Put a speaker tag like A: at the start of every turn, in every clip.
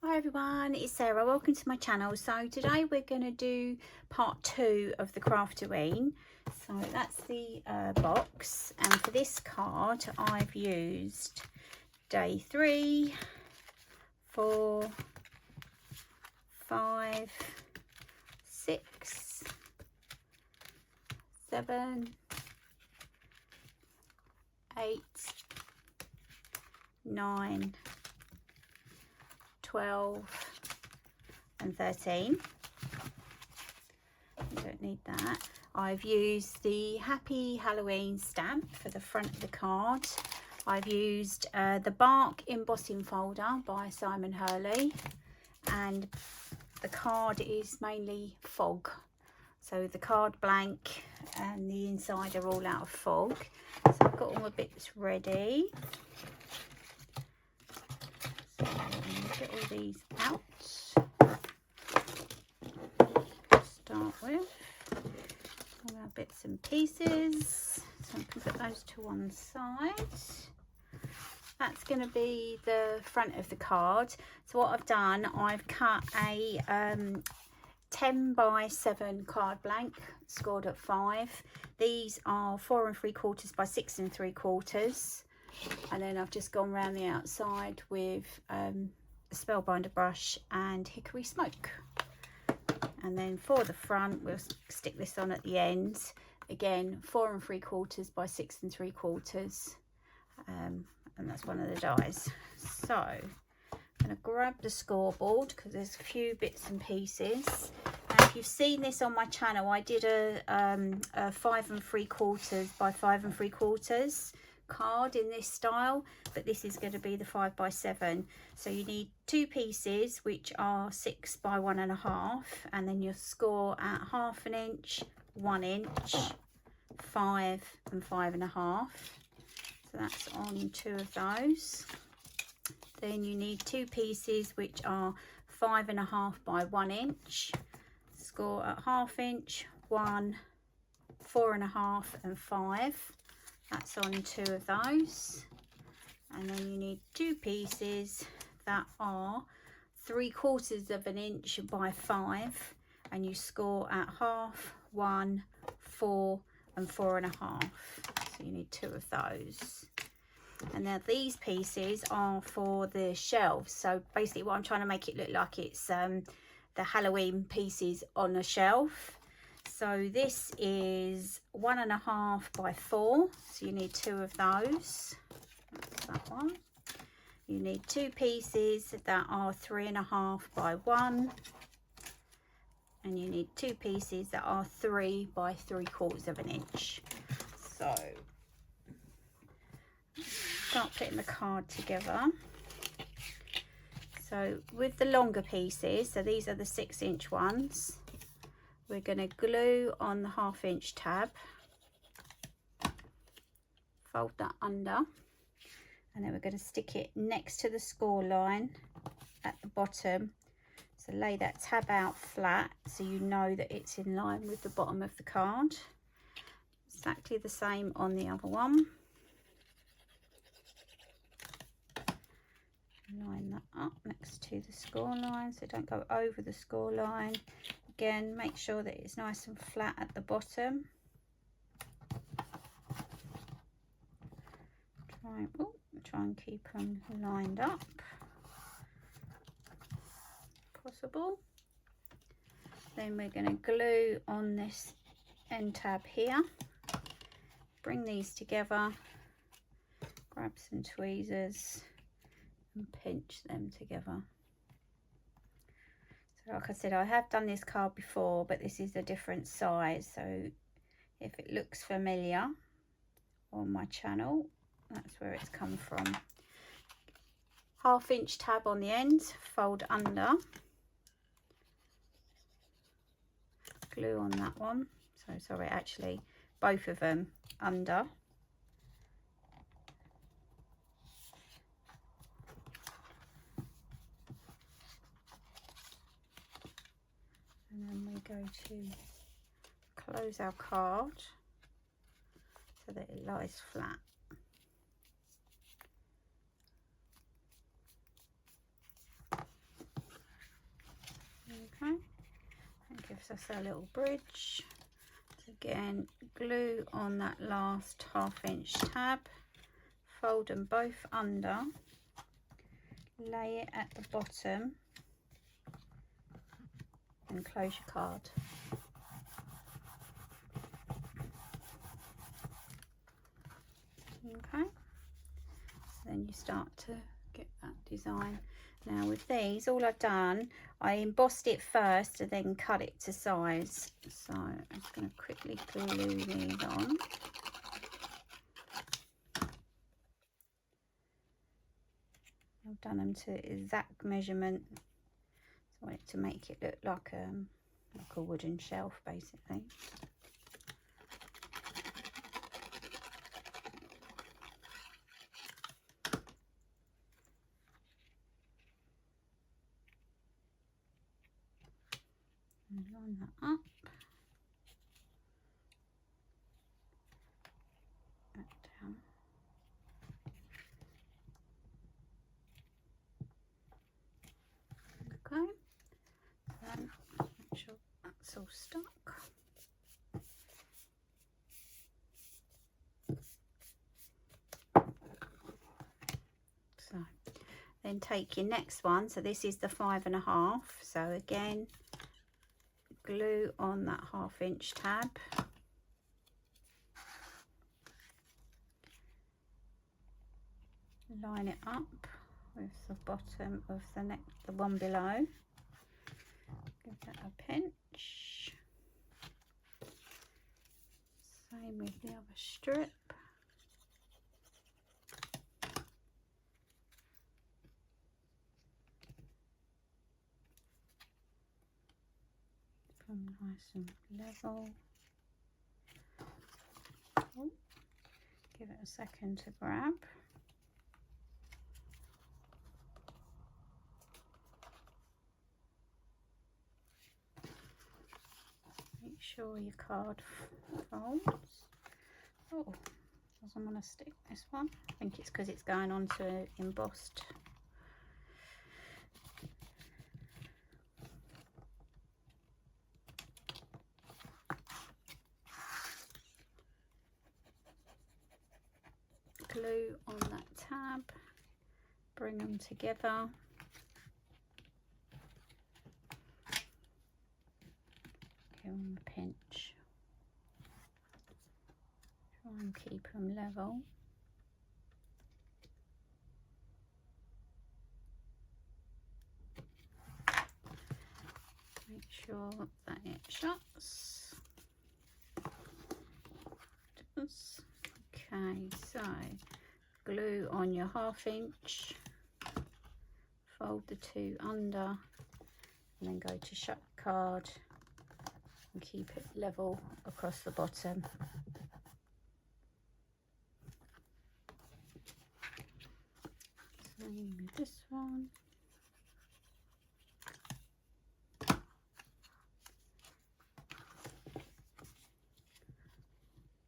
A: Hi everyone, it's Sarah. Welcome to my channel. So today we're going to do part 2 of the Craftoween. So that's the box, and for this card I've used day 3, 4, 5, 6, 7, 8, 9, 12 and 13. I don't need that. I've used the Happy Halloween stamp for the front of the card. I've used the bark embossing folder by Simon Hurley, and the card is mainly fog. So the card blank and the inside are all out of fog. So I've got all my bits ready. Get all these out to start with. All our bits and pieces. So I can put those to one side. That's going to be the front of the card. So what I've done, I've cut a 10 by 7 card blank, scored at 5. These are 4 3/4 by 6 3/4. And then I've just gone around the outside with a Spellbinder brush and hickory smoke. And then for the front, we'll stick this on at the end. Again, 4 3/4 by 6 3/4. And that's one of the dies. So I'm going to grab the scoreboard because there's a few bits and pieces. And if you've seen this on my channel, I did a 5 3/4 by 5 3/4 card in this style, but this is going to be the 5 by 7. So you need 2 pieces which are 6 by 1.5, and then you'll score at 1/2 inch, 1 inch, 5 and 5.5. So that's on 2 of those. Then you need 2 pieces which are 5.5 by 1 inch, score at 1/2 inch, 1, 4.5 and 5. That's on 2 of those. And then you need 2 pieces that are 3/4 of an inch by 5, and you score at 1/2, 1, 4 and 4.5. So you need 2 of those. And now these pieces are for the shelves. So basically what I'm trying to make it look like, it's the Halloween pieces on a shelf. So this is 1.5 by 4, so you need 2 of those. That's that one. You need 2 pieces that are 3.5 by 1, and you need 2 pieces that are 3 by 3/4 of an inch. So start putting the card together. So with the longer pieces, so these are the 6 inch ones, we're going to glue on the 1/2 inch tab, fold that under, and then we're going to stick it next to the score line at the bottom. So lay that tab out flat so you know that it's in line with the bottom of the card. Exactly the same on the other one. Line that up next to the score line so don't go over the score line. Again, make sure that it's nice and flat at the bottom. Try and keep them lined up if possible. Then we're going to glue on this end tab here. Bring these together, grab some tweezers and pinch them together. So like I said, I have done this card before, but this is a different size, so if it looks familiar on my channel, that's where it's come from. 1/2 inch tab on the end, fold under, glue on that one. So sorry, actually both of them under. And then we go to close our card so that it lies flat. gives us our little bridge. So again, glue on that last 1/2 inch tab, fold them both under, lay it at the bottom and close your card. Okay, so then you start to get that design. Now with these, all I've done, I embossed it first and then cut it to size. So I'm just going to quickly glue these on. I've done them to exact measurement. So I want it to make it look like a wooden shelf basically. And line that up. That down. Okay. Then make sure that's all stuck. So then take your next one. So this is the 5.5. So again, glue on that 1/2 inch tab. Line it up with the bottom of the one below. Give that a pinch. Same with the other strip. Put them nice and level. Oh, give it a second to grab. Make sure your card folds. Oh, doesn't want to stick this one. I think it's because it's going on to embossed. Glue on that tab, bring them together. Give them a pinch. Try and keep them level. Make sure that it shuts. Okay, so glue on your 1/2 inch, fold the 2 under, and then go to shut the card and keep it level across the bottom. Same with this one.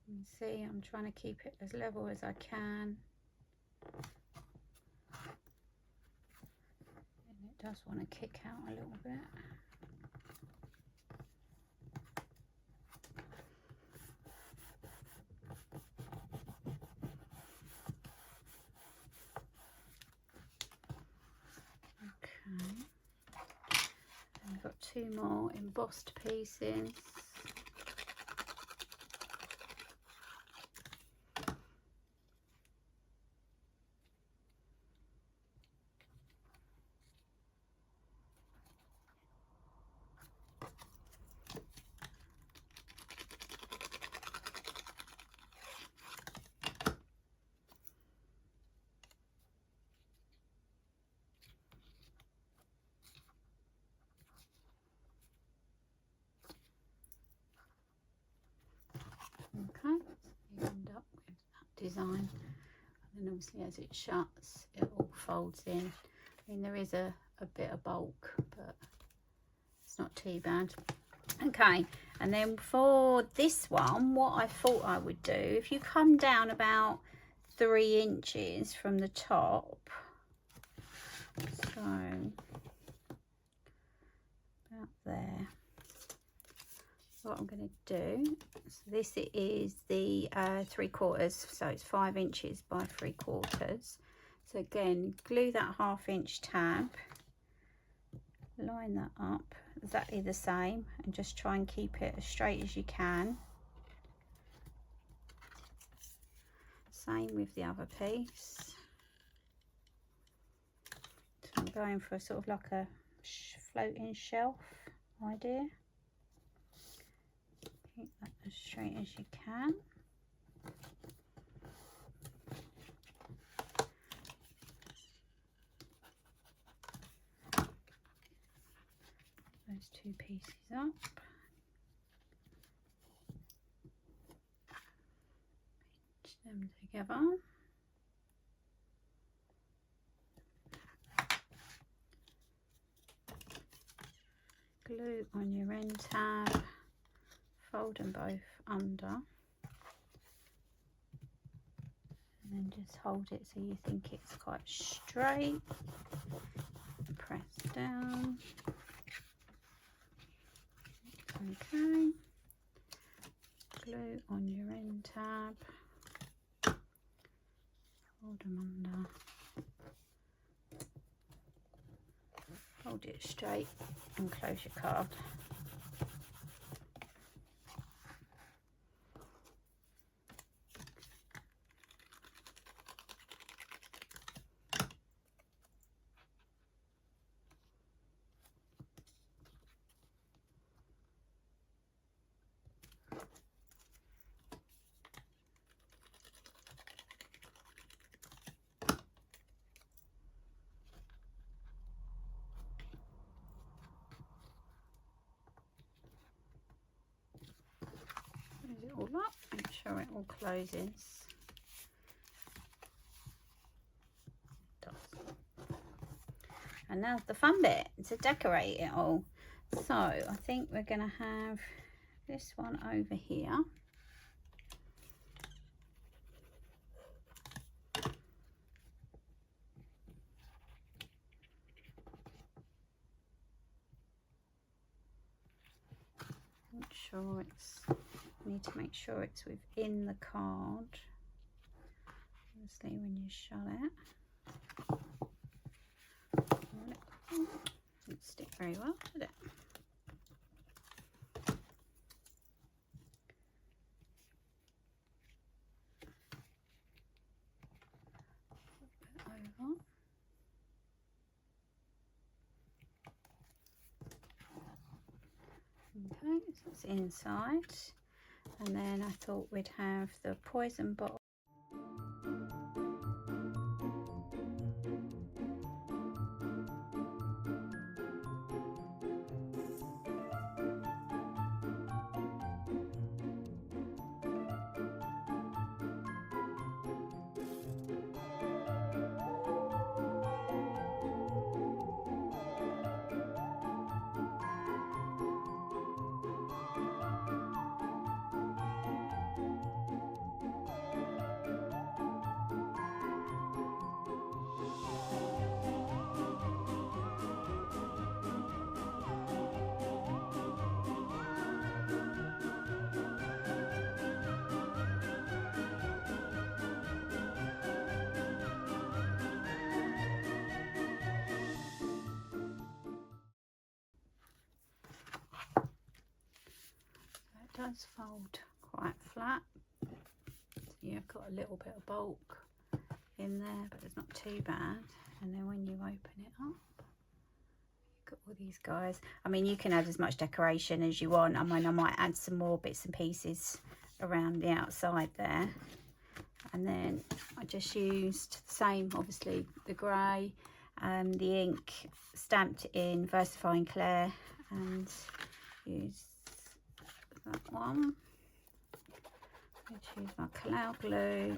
A: You can see I'm trying to keep it as level as I can. And it does want to kick out a little bit. Okay. And we've got 2 more embossed pieces. Okay, so you end up with that design, and then obviously as it shuts it all folds in. I mean, there is a bit of bulk, but it's not too bad. Okay, and then for this one, what I thought I would do, if you come down about 3 inches from the top, so about there, what I'm going to do, so this is the 3/4, so it's 5 inches by 3/4. So again, glue that 1/2 inch tab, line that up exactly the same, and just try and keep it as straight as you can. Same with the other piece. So I'm going for sort of like a floating shelf idea. Keep that as straight as you can. Those 2 pieces up. Pinch them together. Glue on your end tab, fold them both under, and then just hold it so you think it's quite straight. Press down. Okay. Glue on your end tab, fold them under. Hold it straight and close your card. Close it all up, make sure it all closes. It does. And now's the fun bit, to decorate it all. So I think we're going to have this one over here. Make sure it's, need to make sure it's within the card. Obviously when you shut it. Didn't stick very well, did it? Flip it over. Okay, so it's inside, and then I thought we'd have the poison bottle. It does fold quite flat, so you've got a little bit of bulk in there, but it's not too bad. And then when you open it up, you've got all these guys. I mean, you can add as much decoration as you want. I mean, I might add some more bits and pieces around the outside there. And then I just used the same, obviously the grey and the ink, stamped in Versifying Clair, and used that one. I choose my cloud glue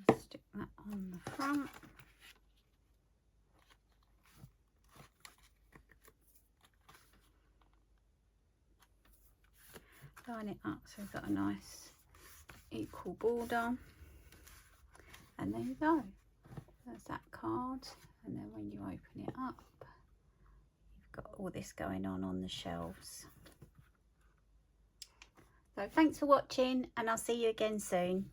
A: and stick that on the front. Line it up so we've got a nice equal border, and there you go. There's that card, and then when you open it up, you've got all this going on the shelves. So thanks for watching, and I'll see you again soon.